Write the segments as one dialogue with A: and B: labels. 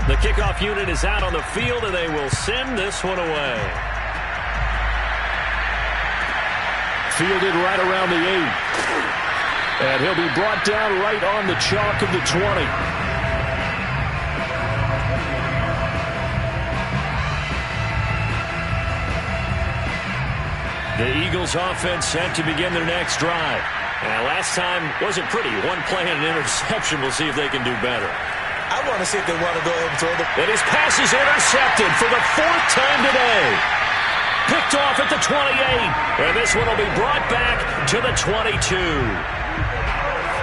A: The kickoff unit is out on the field, and they will send this one away.
B: Fielded right around the 8. And he'll be brought down right on the chalk of the 20.
A: The Eagles offense set to begin their next drive. And last time wasn't pretty. One play and an interception. We'll see if they can do better.
C: I want to see if they want to go ahead and throw the...
A: And his pass is intercepted for the 4th time today. Picked off at the 28. And this one will be brought back to the 22.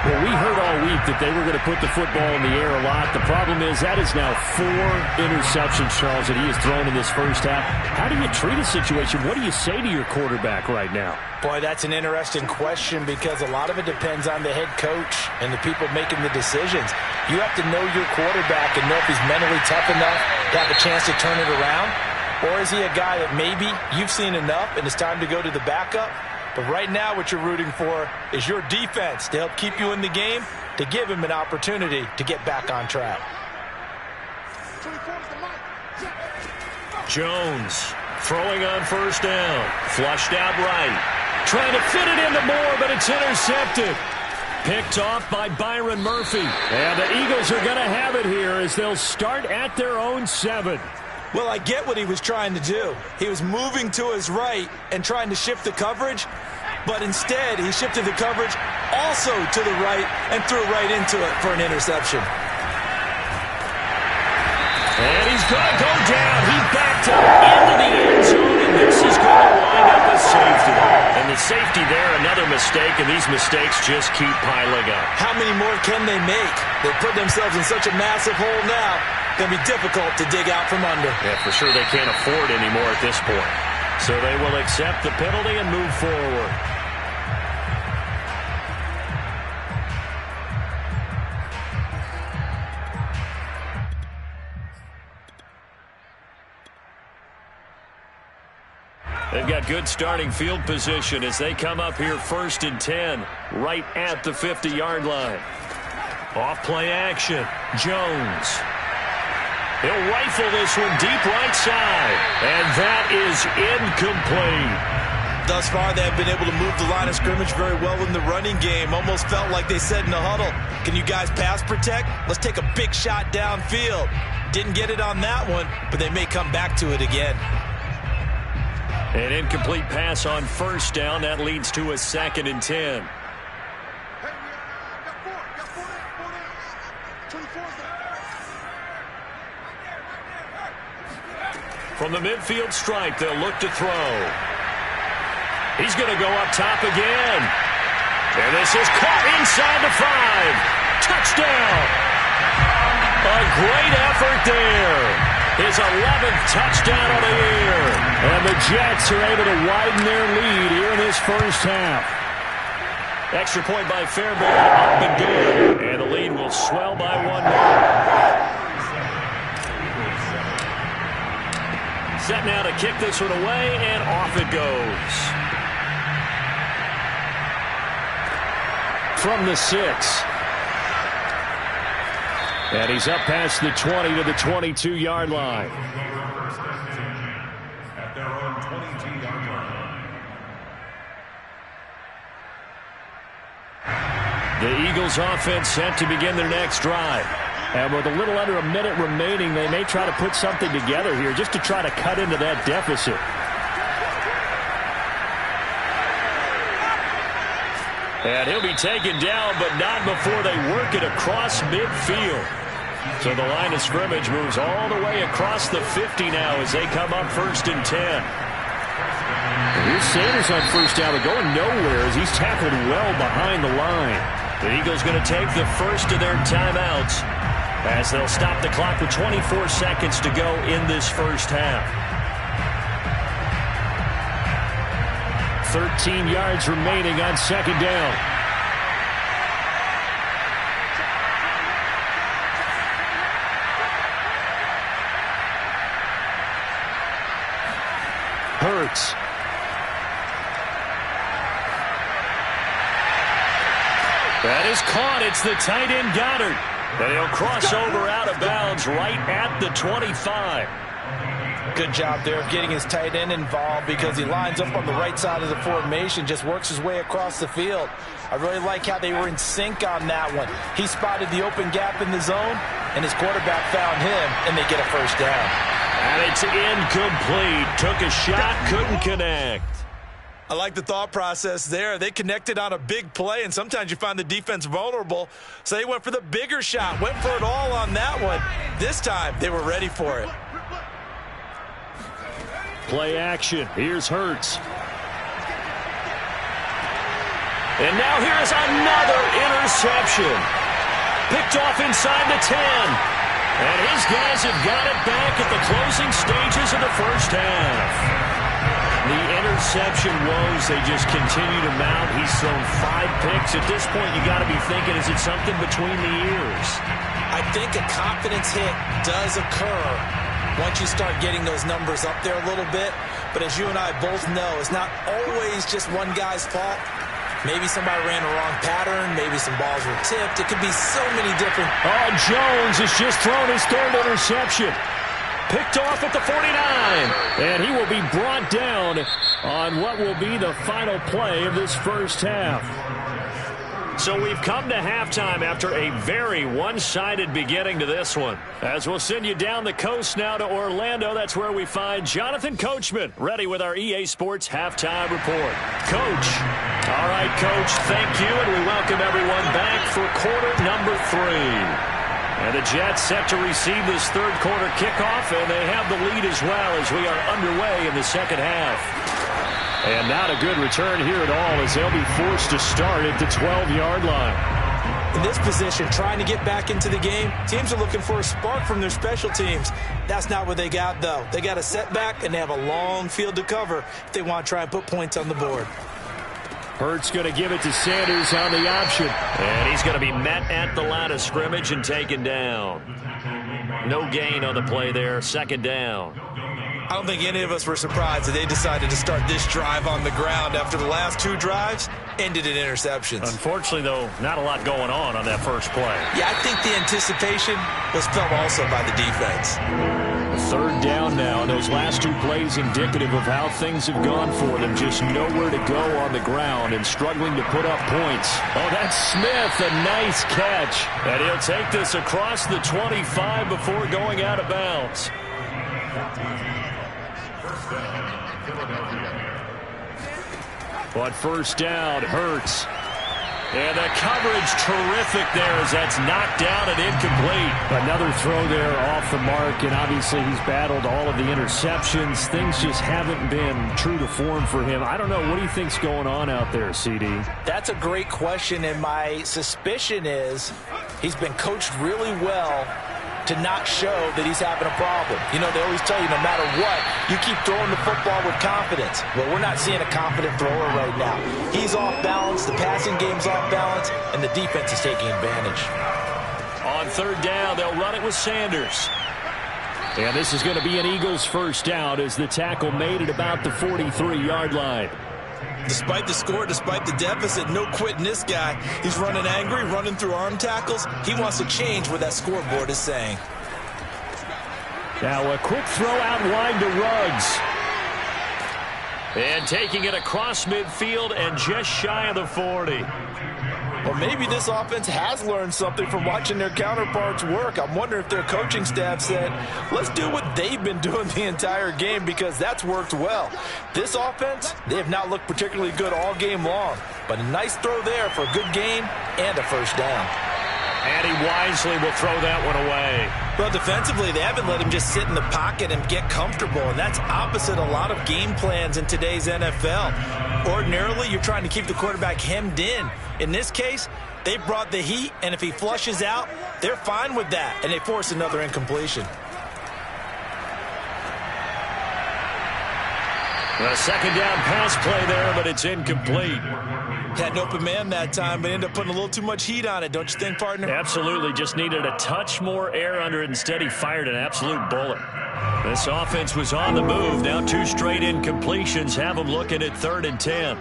B: Well, we heard all week that they were going to put the football in the air a lot. The problem is that is now 4 interceptions, Charles, that he has thrown in this first half. How do you treat a situation? What do you say to your quarterback right now?
C: Boy, that's an interesting question because a lot of it depends on the head coach and the people making the decisions. You have to know your quarterback and know if he's mentally tough enough to have a chance to turn it around. Or is he a guy that maybe you've seen enough and it's time to go to the backup? But right now what you're rooting for is your defense to help keep you in the game, to give him an opportunity to get back on track.
A: Jones throwing on first down. Flushed out right. Trying to fit it into Moore, but it's intercepted. Picked off by Byron Murphy. And the Eagles are going to have it here as they'll start at their own 7.
C: Well, I get what he was trying to do. He was moving to his right and trying to shift the coverage, but instead he shifted the coverage also to the right and threw right into it for an interception.
A: And he's going to go down. He backed up into the end zone, and this is going to wind up a safety. And the safety there, another mistake, and these mistakes just keep piling up.
C: How many more can they make? They put themselves in such a massive hole now. Going to be difficult to dig out from under.
A: Yeah, for sure they can't afford anymore at this point. So they will accept the penalty and move forward. They've got good starting field position as they come up here 1st and 10, right at the 50-yard line. Off play action. Jones. He'll rifle this one deep right side. And that is incomplete.
C: Thus far, they have been able to move the line of scrimmage very well in the running game. Almost felt like they said in the huddle, can you guys pass protect? Let's take a big shot downfield. Didn't get it on that one, but they may come back to it again.
A: An incomplete pass on first down. That leads to a 2nd and 10. From the midfield stripe, they'll look to throw. He's going to go up top again. And this is caught inside the 5. Touchdown. A great effort there. His 11th touchdown of the year. And the Jets are able to widen their lead here in this first half. Extra point by Fairbairn, up and good. And the lead will swell by 1 more. Set now to kick this one away, and off it goes. From the 6. And he's up past the 20 to the 22-yard line.
D: At their own 22-yard line.
A: The Eagles offense set to begin their next drive.
B: And with a little under a minute remaining, they may try to put something together here just to try to cut into that deficit.
A: And he'll be taken down, but not before they work it across midfield. So the line of scrimmage moves all the way across the 50 now as they come up 1st and 10.
B: Here's Sanders on first down, but going nowhere as he's tackled well behind the line.
A: The Eagles going to take the first of their timeouts as they'll stop the clock with 24 seconds to go in this first half.
B: 13 yards remaining on 2nd down. Hurts.
A: That is caught. It's the tight end Goddard. And he'll cross over out of bounds right at the 25.
C: Good job there of getting his tight end involved because he lines up on the right side of the formation, just works his way across the field. I really like how they were in sync on that one. He spotted the open gap in the zone, and his quarterback found him, and they get a first down.
A: And it's incomplete. Took a shot, couldn't connect.
E: I like the thought process there. They connected on a big play, and sometimes you find the defense vulnerable. So they went for the bigger shot, went for it all on that one. This time, they were ready for it.
B: Play action. Here's Hurts.
A: And now here's another interception. Picked off inside the 10. And his guys have got it back at the closing stages of the first half. The interception woes, they just continue to mount. He's thrown 5 picks. At this point, you got to be thinking, is it something between the ears?
C: I think a confidence hit does occur once you start getting those numbers up there a little bit. But as you and I both know, it's not always just one guy's fault. Maybe somebody ran a wrong pattern. Maybe some balls were tipped. It could be so many different...
B: Oh, Jones has just thrown his 3rd interception. Picked off at the 49. And he will be brought down on what will be the final play of this first half.
A: So we've come to halftime after a very one-sided beginning to this one. As we'll send you down the coast now to Orlando, that's where we find Jonathan Coachman, ready with our EA Sports Halftime Report. Coach. All right, Coach, thank you, and we welcome everyone back for quarter number 3. And the Jets set to receive this third quarter kickoff, and they have the lead as well as we are underway in the second half. And not a good return here at all as they'll be forced to start at the 12-yard line.
C: In this position, trying to get back into the game, teams are looking for a spark from their special teams. That's not what they got, though. They got a setback, and they have a long field to cover if they want to try and put points on the board.
B: Hurts going to give it to Sanders on the option.
A: And he's going to be met at the line of scrimmage and taken down. No gain on the play there, second down.
E: I don't think any of us were surprised that they decided to start this drive on the ground after the last 2 drives ended in interceptions.
A: Unfortunately, though, not a lot going on that first play.
E: Yeah, I think the anticipation was felt also by the defense.
B: 3rd down now, and those last 2 plays indicative of how things have gone for them. Just nowhere to go on the ground and struggling to put up points. Oh, that's Smith, a nice catch.
A: And he'll take this across the 25 before going out of bounds.
B: But first down, Hurts.
A: And the coverage terrific there as that's knocked down and incomplete.
B: Another throw there off the mark, and obviously he's battled all of the interceptions. Things just haven't been true to form for him. I don't know. What do you think's going on out there, CD?
C: That's a great question, and my suspicion is he's been coached really well to not show that he's having a problem. You know, they always tell you no matter what, you keep throwing the football with confidence. Well, we're not seeing a confident thrower right now. He's off balance, the passing game's off balance, and the defense is taking advantage.
A: On 3rd down, they'll run it with Sanders.
B: And this is going to be an Eagles first down as the tackle made at about the 43-yard line.
E: Despite the score, despite the deficit, no quitting this guy. He's running angry, running through arm tackles. He wants to change what that scoreboard is saying.
B: Now a quick throw out wide to Ruggs.
A: And taking it across midfield and just shy of the 40.
C: Or maybe this offense has learned something from watching their counterparts work. I'm wondering if their coaching staff said, let's do what they've been doing the entire game because that's worked well. This offense, they have not looked particularly good all game long. But a nice throw there for a good game and a first down.
A: And he wisely will throw that one away.
E: Well, defensively, they haven't let him just sit in the pocket and get comfortable, and that's opposite a lot of game plans in today's NFL. Ordinarily, you're trying to keep the quarterback hemmed in. In this case, they brought the heat, and if he flushes out, they're fine with that, and they force another incompletion.
A: A second down pass play there, but it's incomplete.
E: Had an open man that time, but ended up putting a little too much heat on it, don't you think, partner?
A: Absolutely. Just needed a touch more air under it. Instead, he fired an absolute bullet. This offense was on the move. Now 2 straight incompletions have them looking at 3rd and 10.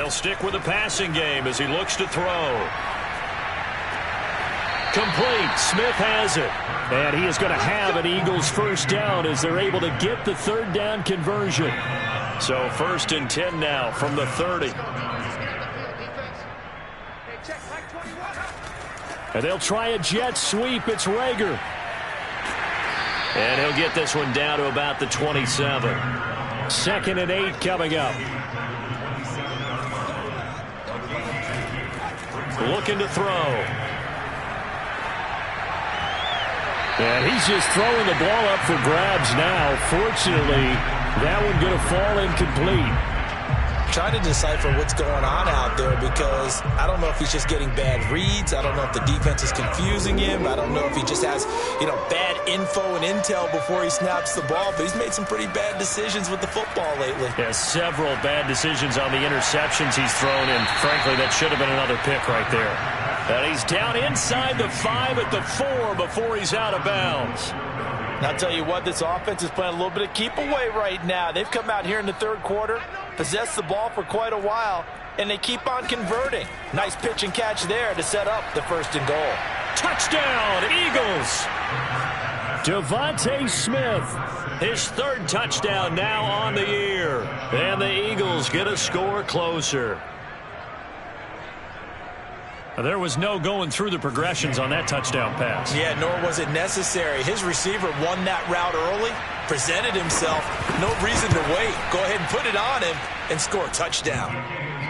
A: They'll stick with the passing game as he looks to throw. Complete. Smith has it. And he is going to have an Eagles first down as they're able to get the third down conversion. So 1st and 10 now from the 30. And they'll try a jet sweep. It's Rager. And he'll get this one down to about the 27. 2nd and 8 coming up. Looking to throw. And he's just throwing the ball up for grabs now. Fortunately, that one going to fall incomplete.
C: Trying to decipher what's going on out there because I don't know if he's just getting bad reads. I don't know if the defense is confusing him. I don't know if he just has, bad info and intel before he snaps the ball. But he's made some pretty bad decisions with the football lately.
A: Yeah, several bad decisions on the interceptions he's thrown, and frankly, that should have been another pick right there. And he's down inside the 5 at the 4 before he's out of bounds.
C: And I'll tell you what, this offense is playing a little bit of keep away right now. They've come out here in the 3rd quarter, possessed the ball for quite a while, and they keep on converting. Nice pitch and catch there to set up the 1st and goal.
A: Touchdown, Eagles! Devontae Smith, his 3rd touchdown now on the year. And the Eagles get a score closer. There was no going through the progressions on that touchdown pass.
C: Yeah, nor was it necessary. His receiver won that route early, presented himself. No reason to wait. Go ahead and put it on him and score a touchdown.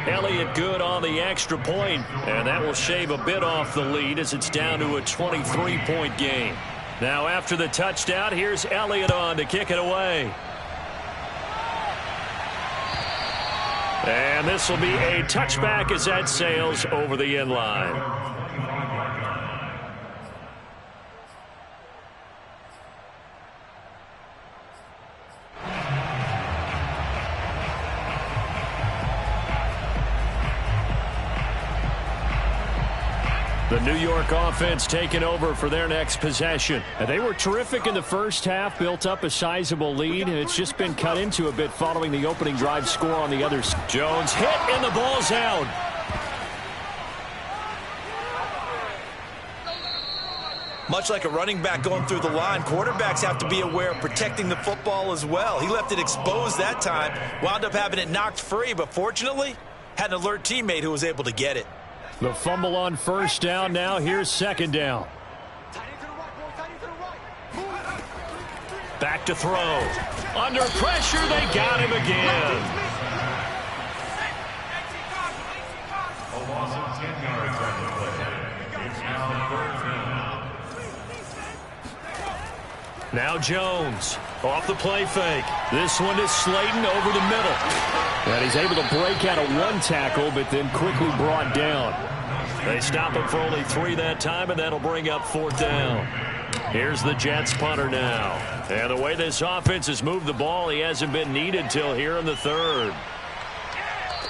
A: Elliott good on the extra point, and that will shave a bit off the lead as it's down to a 23-point game. Now after the touchdown, here's Elliott on to kick it away. And this will be a touchback as that sails over the end line. The New York offense taking over for their next possession. And they were terrific in the first half, built up a sizable lead, and it's just been cut into a bit following the opening drive score on the other side. Jones hit, and the ball's out.
E: Much like a running back going through the line, quarterbacks have to be aware of protecting the football as well. He left it exposed that time, wound up having it knocked free, but fortunately, had an alert teammate who was able to get it.
A: The fumble on 1st down now. Here's 2nd down. Back to throw. Under pressure, they got him again.
D: A loss of 10 yards on the play. It's now 3rd down.
A: Now Jones off the play fake. This one is Slayton over the middle. And he's able to break out of one tackle, but then quickly brought down. They stop him for only 3 that time, and that'll bring up 4th down. Here's the Jets punter now. And the way this offense has moved the ball, he hasn't been needed till here in the 3rd.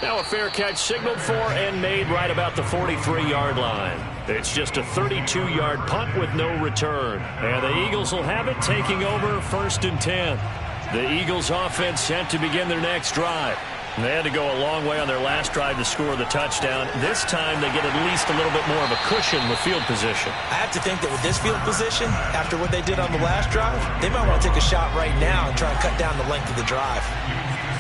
A: Now a fair catch signaled for and made right about the 43-yard line. It's just a 32-yard punt with no return. And the Eagles will have it, taking over 1st and 10. The Eagles offense set to begin their next drive. And they had to go a long way on their last drive to score the touchdown. This time they get at least a little bit more of a cushion with field position.
C: I have to think that with this field position, after what they did on the last drive, they might want to take a shot right now and try and cut down the length of the drive.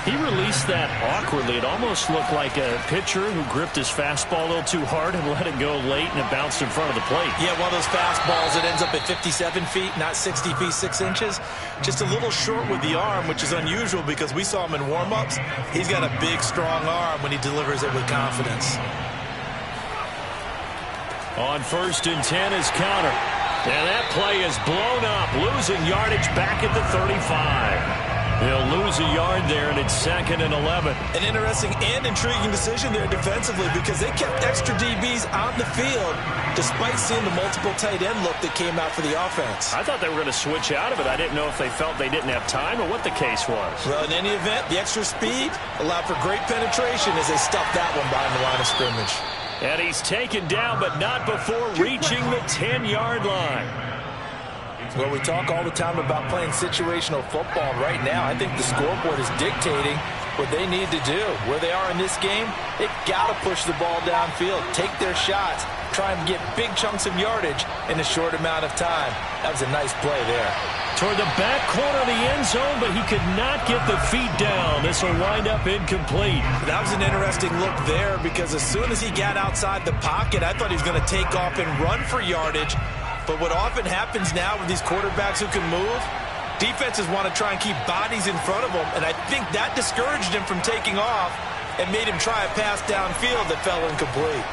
A: He released that awkwardly. It almost looked like a pitcher who gripped his fastball a little too hard and let it go late, and it bounced in front of the plate.
C: Yeah, one of those fastballs that ends up at 57 feet, not 60 feet, 6 inches. Just a little short with the arm, which is unusual because we saw him in warm-ups. He's got a big, strong arm when he delivers it with confidence.
A: On 1st and 10 is Counter. And that play is blown up, losing yardage back at the 35. They'll lose a yard there, and it's 2nd and 11.
C: An interesting and intriguing decision there defensively because they kept extra DBs on the field despite seeing the multiple tight end look that came out for the offense.
A: I thought they were going to switch out of it. I didn't know if they felt they didn't have time or what the case was.
C: Well, in any event, the extra speed allowed for great penetration as they stuffed that one behind the line of scrimmage.
A: And he's taken down, but not before reaching the 10-yard line.
C: Well, we talk all the time about playing situational football. Right now, I think the scoreboard is dictating what they need to do. Where they are in this game, they've got to push the ball downfield, take their shots, try and get big chunks of yardage in a short amount of time. That was a nice play there.
A: Toward the back corner of the end zone, but he could not get the feet down. This will wind up incomplete.
E: That was an interesting look there because as soon as he got outside the pocket, I thought he was going to take off and run for yardage. But what often happens now with these quarterbacks who can move, defenses want to try and keep bodies in front of them, and I think that discouraged him from taking off and made him try a pass downfield that fell incomplete.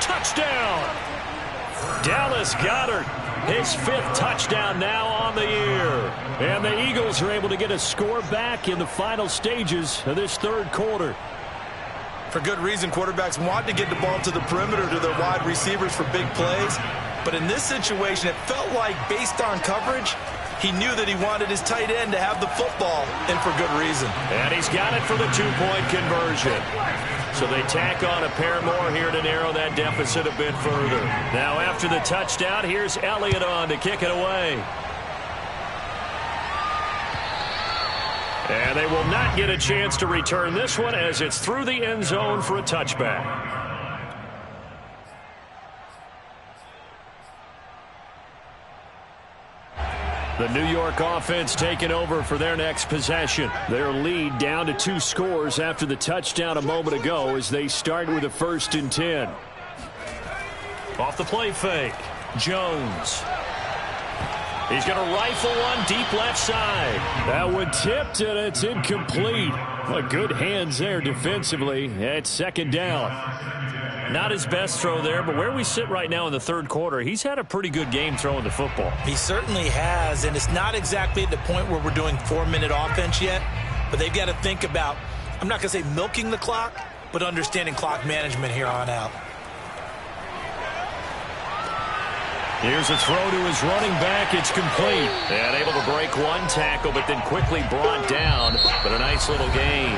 A: Touchdown! Dallas Goedert, his 5th touchdown now on the year. And the Eagles are able to get a score back in the final stages of this 3rd quarter.
E: For good reason, quarterbacks want to get the ball to the perimeter to their wide receivers for big plays. But in this situation, it felt like, based on coverage, he knew that he wanted his tight end to have the football, and for good reason.
A: And he's got it for the 2-point conversion. So they tack on a pair more here to narrow that deficit a bit further. Now after the touchdown, here's Elliott on to kick it away. And they will not get a chance to return this one as it's through the end zone for a touchback. The New York offense taking over for their next possession. Their lead down to 2 scores after the touchdown a moment ago as they start with a 1st and 10. Off the play fake, Jones. He's going to rifle one deep left side. That one tipped and it's incomplete. Well, good hands there defensively at 2nd down. Not his best throw there, but where we sit right now in the 3rd quarter, he's had a pretty good game throwing the football.
E: He certainly has, and it's not exactly at the point where we're doing 4-minute offense yet, but they've got to think about, I'm not going to say milking the clock, but understanding clock management here on out.
A: Here's a throw to his running back. It's complete. And able to break one tackle, but then quickly brought down. But a nice little gain.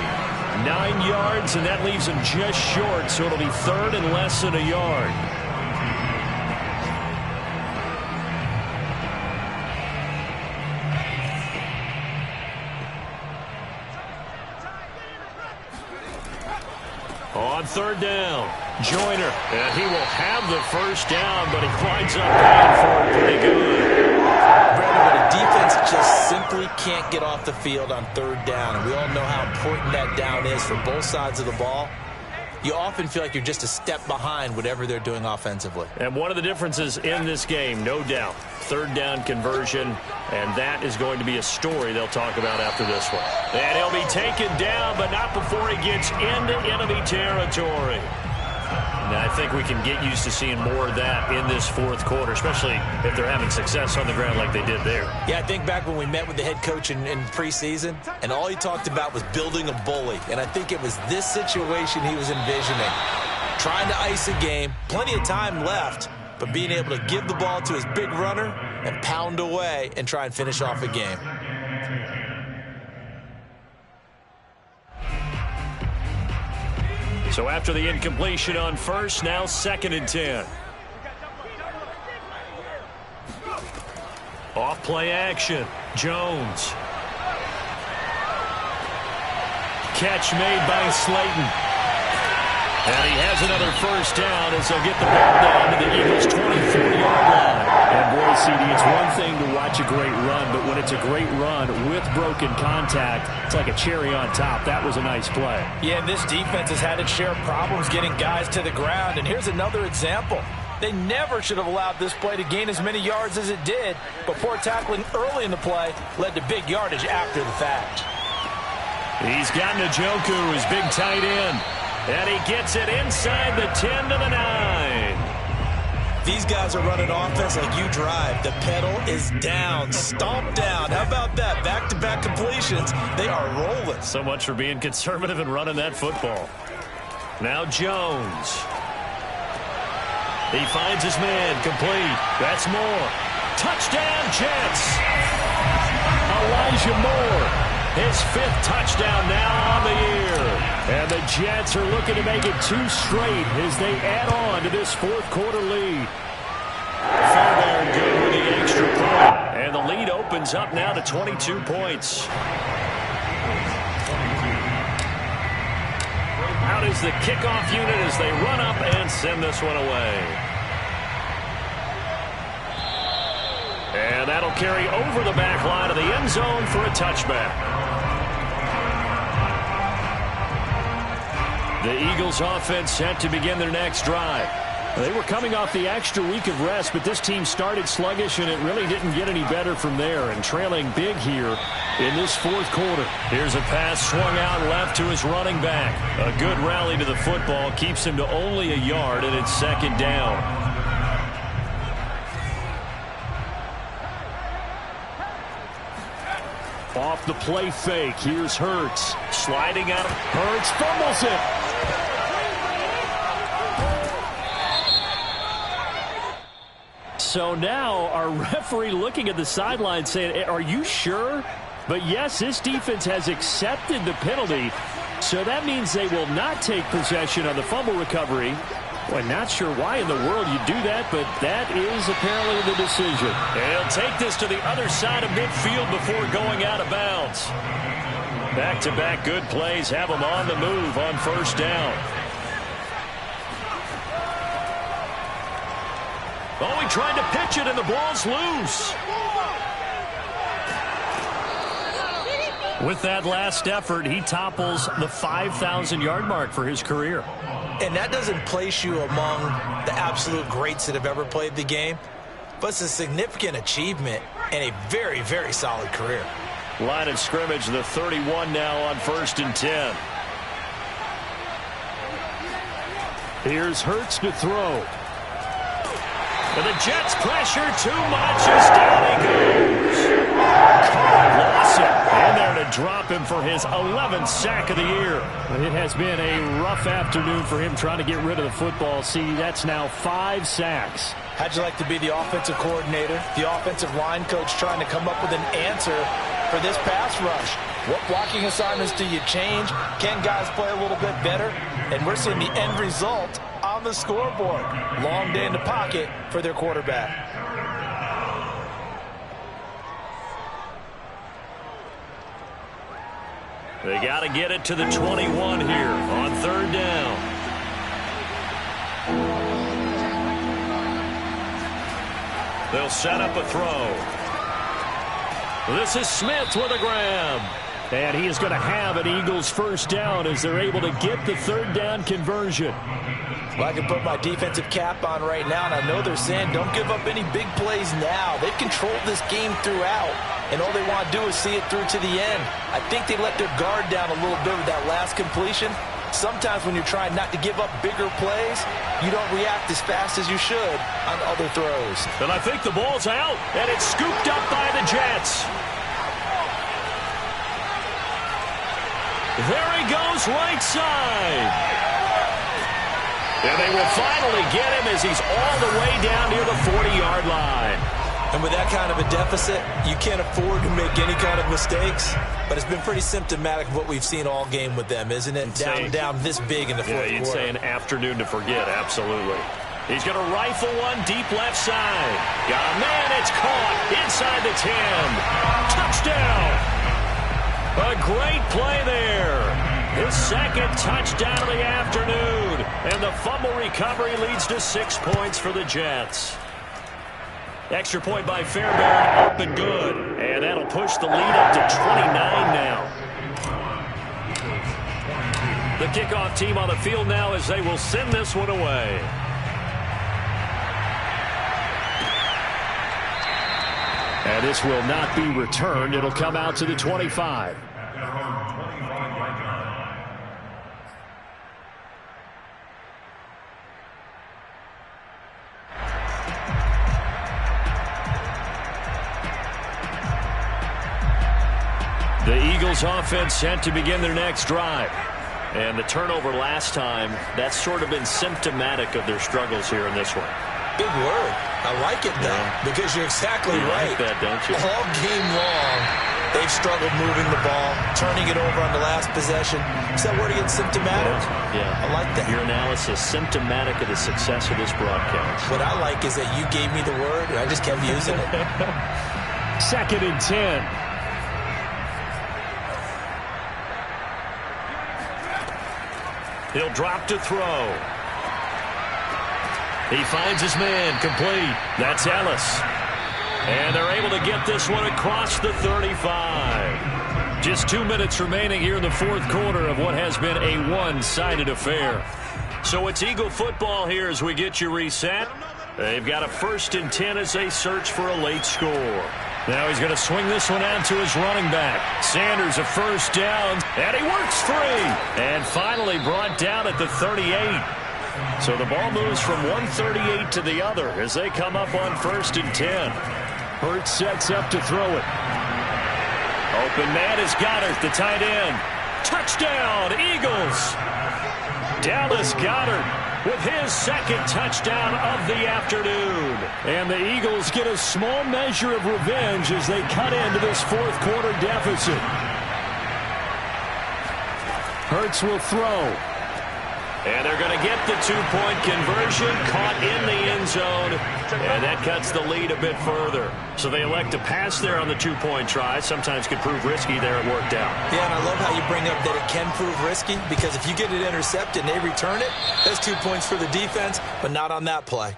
A: 9 yards, and that leaves him just short, so it'll be 3rd and less than a yard. On 3rd down, Joyner, and he will have the 1st down, but he winds up paying for it pretty good.
E: Brandon, but a defense just simply can't get off the field on 3rd down, and we all know how important that down is for both sides of the ball. You often feel like you're just a step behind whatever they're doing offensively.
A: And one of the differences in this game, no doubt, 3rd down conversion, and that is going to be a story they'll talk about after this one. And he'll be taken down, but not before he gets into enemy territory. Now, I think we can get used to seeing more of that in this 4th quarter, especially if they're having success on the ground like they did there. Yeah,
E: I think back when we met with the head coach in preseason, and all he talked about was building a bully. And I think it was this situation he was envisioning. Trying to ice a game, plenty of time left, but being able to give the ball to his big runner and pound away and try and finish off a game.
A: So after the incompletion on 1st, now 2nd and 10. Off play action, Jones. Catch made by Slayton. And he has another 1st down as they'll get the ball down to the Eagles' 24-yard line. And boy, CD, it's one thing to watch a great run, but when it's a great run with broken contact, it's like a cherry on top. That was a nice play.
C: Yeah, this defense has had its share of problems getting guys to the ground. And here's another example. They never should have allowed this play to gain as many yards as it did. But poor tackling early in the play led to big yardage after the fact.
A: He's got Njoku, his big tight end. And he gets it inside the 10 to the 9.
E: These guys are running offense like you drive. The pedal is down, stomped down. How about that? Back-to-back completions. They are rolling.
A: So much for being conservative and running that football. Now Jones. He finds his man, complete. That's Moore. Touchdown, Jets. Elijah Moore. His 5th touchdown now on the year. And the Jets are looking to make it 2 straight as they add on to this 4th quarter lead. Fairbairn good with the extra point. And the lead opens up now to 22 points. is the kickoff unit as they run up and send this one away. And that'll carry over the back line of the end zone for a touchback. The Eagles offense set to begin their next drive. They were coming off the extra week of rest, but this team started sluggish, and it really didn't get any better from there, and trailing big here in this fourth quarter. Here's a pass swung out left to his running back. A good rally to the football keeps him to only a yard, and it's second down.
B: Off the play fake, here's Hurts. Sliding out. Hurts fumbles it. So now our referee looking at the sideline saying, are you sure? But yes, this defense has accepted the penalty, so that means they will not take possession on the fumble recovery. Well, not sure why in the world you do that, but that is apparently the decision.
A: They'll take this to the other side of midfield before going out of bounds. Back-to-back good plays have them on the move on first down. Oh, he tried to pitch it, and the ball's loose. With that last effort, he topples the 5,000-yard mark for his career.
E: And that doesn't place you among the absolute greats that have ever played the game, but it's a significant achievement and a very, very solid career.
A: Line of scrimmage, the 31 now on 1st and 10.
B: Here's Hurts to throw.
A: And the Jets pressure too much as down he goes. Carr lost it. And there to drop him for his 11th sack of the year.
B: It has been a rough afternoon for him trying to get rid of the football. See, that's now 5 sacks.
C: How'd you like to be the offensive coordinator, the offensive line coach trying to come up with an answer for this pass rush? What blocking assignments do you change? Can guys play a little bit better? And we're seeing the end result on the scoreboard. Long day in the pocket for their quarterback.
A: They got to get it to the 21 here on 3rd down. They'll set up a throw. This is Smith with a grab.
B: And he is going to have an Eagles first down as they're able to get the 3rd down conversion.
C: Well, I can put my defensive cap on right now, and I know they're saying don't give up any big plays now. They've controlled this game throughout, and all they want to do is see it through to the end. I think they let their guard down a little bit with that last completion. Sometimes when you're trying not to give up bigger plays, you don't react as fast as you should on other throws.
A: And I think the ball's out, and it's scooped up by the Jets. There he goes right side. And they will finally get him as he's all the way down near the 40-yard line.
E: And with that kind of a deficit, you can't afford to make any kind of mistakes. But it's been pretty symptomatic of what we've seen all game with them, isn't it? Down this big in the fourth quarter.
A: Yeah, you'd say an afternoon to forget, absolutely. He's going to rifle one deep left side. Got a man, it's caught inside the 10. Touchdown! A great play there. His 2nd touchdown of the afternoon. And the fumble recovery leads to 6 points for the Jets. Extra point by Fairbairn, up and good. And that'll push the lead up to 29 now. The kickoff team on the field now as they will send this one away.
B: And this will not be returned. It'll come out to the 25.
A: The Eagles offense set to begin their next drive. And the turnover last time, that's sort of been symptomatic of their struggles here in this one.
E: Big word. I like it, though, because you're exactly right.
A: Like that, don't you?
E: All game long, they've struggled moving the ball, turning it over on the last possession. Is that word again, symptomatic?
A: Yeah.
E: I like that.
A: Your analysis, symptomatic of the success of this broadcast.
E: What I like is that you gave me the word, and I just kept using it.
B: 2nd and 10.
A: He'll drop to throw. He finds his man, complete. That's Ellis. And they're able to get this one across the 35. Just 2 minutes remaining here in the fourth quarter of what has been a one-sided affair. So it's Eagle football here as we get you reset. They've got a 1st and 10 as they search for a late score. Now he's going to swing this one out to his running back. Sanders a first down, and he works free. And finally brought down at the 38. So the ball moves from one 38 to the other as they come up on 1st and 10. Hurts sets up to throw it. Open man is Goddard, the tight end. Touchdown, Eagles. Dallas Goddard with his 2nd touchdown of the afternoon. And the Eagles get a small measure of revenge as they cut into this fourth quarter deficit. Hurts will throw. And they're going to get the 2-point conversion, caught in the end zone, and that cuts the lead a bit further. So they elect to pass there on the 2-point try. Sometimes could prove risky. There it worked out.
E: Yeah, and I love how you bring up that it can prove risky, because if you get it intercepted and they return it, that's 2 points for the defense, but not on that play.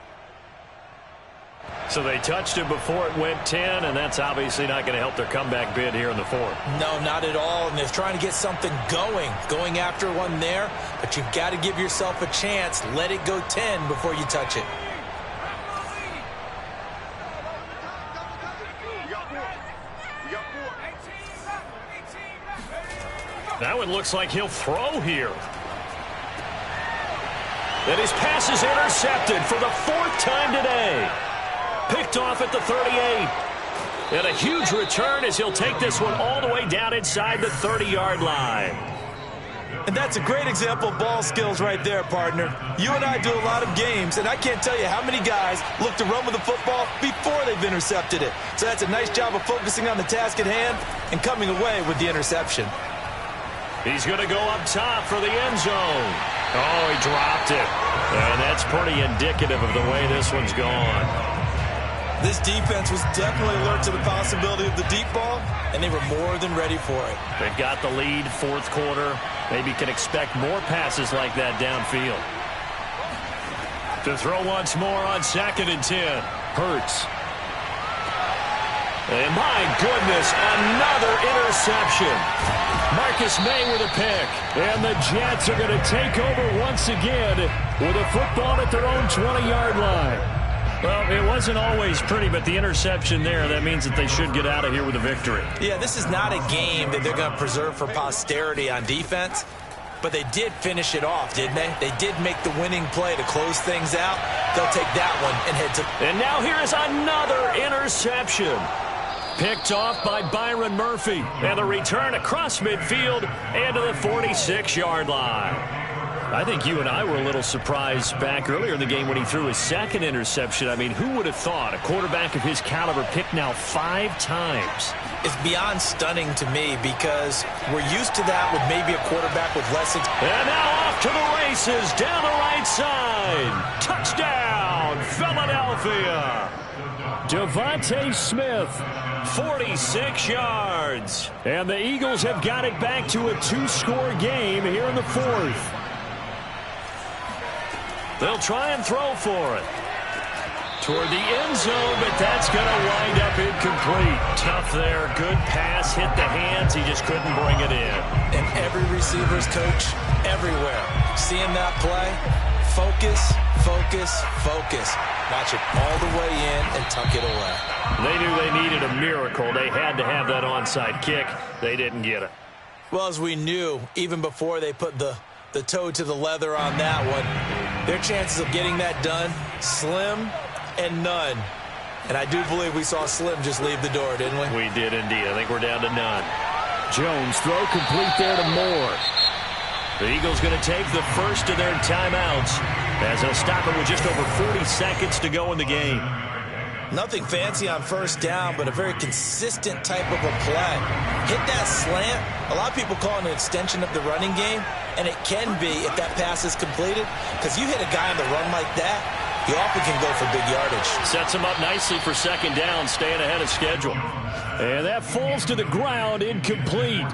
A: So they touched it before it went 10, and that's obviously not going to help their comeback bid here in the fourth.
E: No, not at all, and they're trying to get something going after one there, but you've got to give yourself a chance. Let it go 10 before you touch it.
A: Now it looks like he'll throw here. And his pass is intercepted for the 4th time today. Picked off at the 38. And a huge return as he'll take this one all the way down inside the 30-yard line.
E: And that's a great example of ball skills right there, partner. You and I do a lot of games, and I can't tell you how many guys look to run with the football before they've intercepted it. So that's a nice job of focusing on the task at hand and coming away with the interception.
A: He's going to go up top for the end zone. Oh, he dropped it. And that's pretty indicative of the way this one's gone.
E: This defense was definitely alert to the possibility of the deep ball, and they were more than ready for it.
A: They've got the lead, fourth quarter. Maybe can expect more passes like that downfield. To throw once more on 2nd and 10. Hurts. And my goodness, another interception. Marcus May with a pick. And the Jets are going to take over once again with a football at their own 20-yard line. Well, it wasn't always pretty, but the interception there, that means that they should get out of here with a victory.
E: Yeah, this is not a game that they're going to preserve for posterity on defense, but they did finish it off, didn't they? They did make the winning play to close things out. They'll take that one and head to...
A: And now here is another interception. Picked off by Byron Murphy. And the return across midfield and to the 46-yard line. I think you and I were a little surprised back earlier in the game when he threw his 2nd interception. I mean, who would have thought a quarterback of his caliber picked now 5 times?
E: It's beyond stunning to me because we're used to that with maybe a quarterback with less...
A: And now off to the races down the right side. Touchdown, Philadelphia. Devontae Smith, 46 yards. And the Eagles have got it back to a 2-score game here in the fourth. They'll try and throw for it. Toward the end zone, but that's going to wind up incomplete. Tough there. Good pass. Hit the hands. He just couldn't bring it in.
E: And every receiver's coach everywhere. Seeing that play, focus, focus, focus. Watch it all the way in and tuck it away.
A: They knew they needed a miracle. They had to have that onside kick. They didn't get it.
E: Well, as we knew, even before they put the toe to the leather on that one, their chances of getting that done, slim and none. And I do believe we saw Slim just leave the door, didn't we?
A: We did indeed. I think we're down to none.
B: Jones throw complete there to Moore.
A: The Eagles going to take the first of their timeouts as they'll stop it with just over 40 seconds to go in the game.
E: Nothing fancy on first down, but a very consistent type of a play. Hit that slant. A lot of people call it an extension of the running game, and it can be if that pass is completed, because you hit a guy on the run like that, he often can go for big yardage.
B: Sets him up nicely for second down, staying ahead of schedule. And that falls to the ground, incomplete.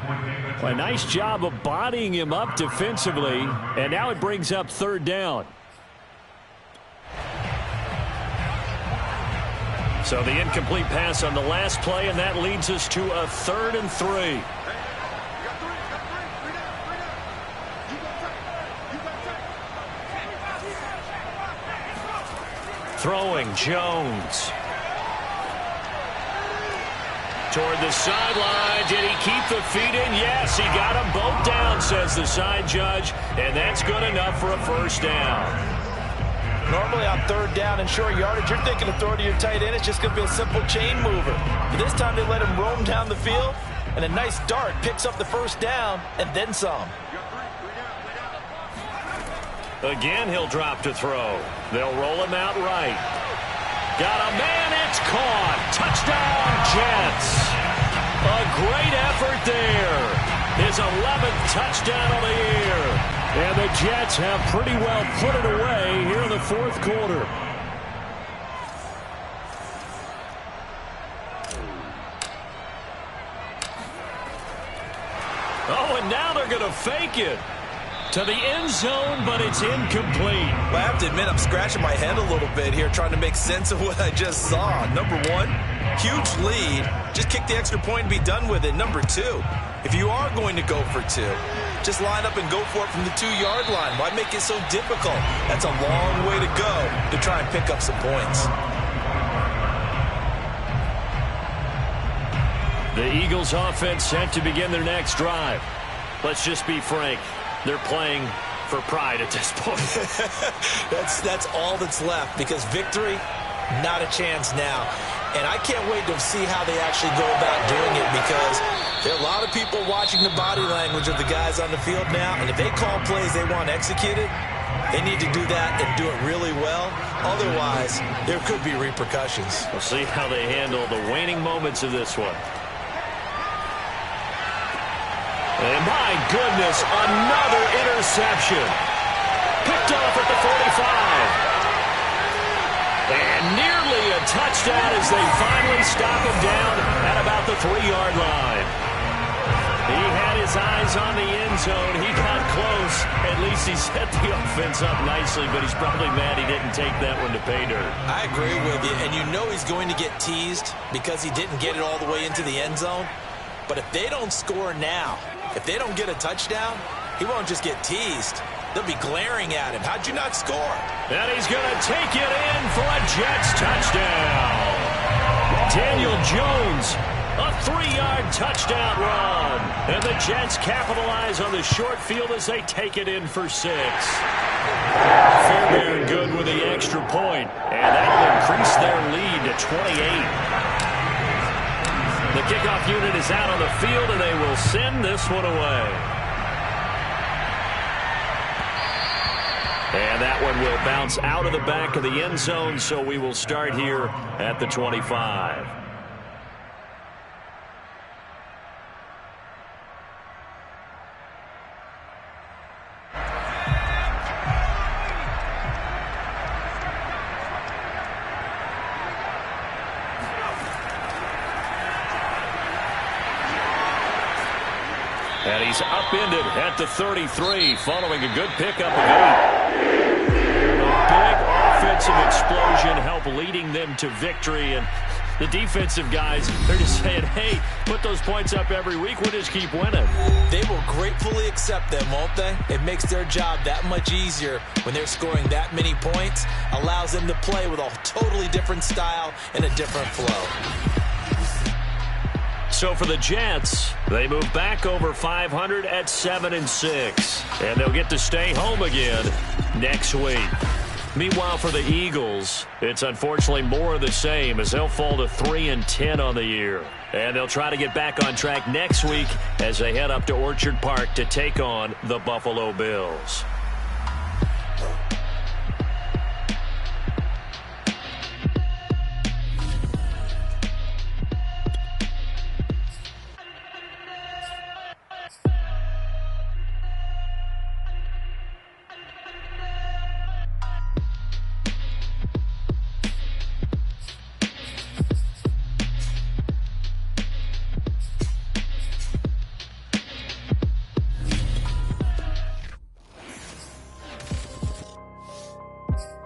B: A nice job of bodying him up defensively, and now it brings up third down. So the incomplete pass on the last play, and that leads us to a 3rd and 3. Throwing, Jones. Toward the sideline. Did he keep the feet in? Yes, he got them both down, says the side judge, and that's good enough for a first down.
E: Normally on 3rd down and short yardage, you're thinking of throwing to your tight end. It's just going to be a simple chain mover. But this time they let him roam down the field, and a nice dart picks up the first down and then some.
B: Again, he'll drop to throw. They'll roll him out right. Got a man, it's caught. Touchdown, Jets. A great effort there. His 11th touchdown of the year. And the Jets have pretty well put it away here in the 4th quarter. Oh, and now they're going to fake it to the end zone, but it's incomplete.
E: Well, I have to admit, I'm scratching my head a little bit here trying to make sense of what I just saw. Number one, huge lead. Just kick the extra point and be done with it. Number two, if you are going to go for two, just line up and go for it from the 2-yard line. Why make it so difficult? That's a long way to go to try and pick up some points.
B: The Eagles offense set to begin their next drive. Let's just be frank. They're playing for pride at this point.
E: That's all that's left, because victory, not a chance now. And I can't wait to see how they actually go about doing it, because there are a lot of people watching the body language of the guys on the field now, and if they call plays they want executed, they need to do that and do it really well. Otherwise, there could be repercussions.
B: We'll see how they handle the waning moments of this one. And my goodness, another interception. Picked off at the 45. And nearly a touchdown as they finally stop him down at about the 3-yard line. He had his eyes on the end zone. He got close. At least he set the offense up nicely, but he's probably mad he didn't take that one to pay dirt.
E: I agree with you, and you know he's going to get teased because he didn't get it all the way into the end zone. But if they don't score now, if they don't get a touchdown, he won't just get teased. They'll be glaring at him. How'd you not score?
B: And he's going to take it in for a Jets touchdown. Daniel Jones, a 3-yard touchdown run. And the Jets capitalize on the short field as they take it in for 6. Fairbairn good with the extra point. And that will increase their lead to 28. The kickoff unit is out on the field, and they will send this one away. And that one will bounce out of the back of the end zone, so we will start here at the 25. And he's upended at the 33, following a good pickup of 8. A big offensive explosion helped leading them to victory. And the defensive guys, they're just saying, hey, put those points up every week. We'll just keep winning.
E: They will gratefully accept them, won't they? It makes their job that much easier when they're scoring that many points. Allows them to play with a totally different style and a different flow.
B: So for the Jets, they move back over 500 at 7-6. And they'll get to stay home again next week. Meanwhile, for the Eagles, it's unfortunately more of the same as they'll fall to 3-10 on the year. And they'll try to get back on track next week as they head up to Orchard Park to take on the Buffalo Bills.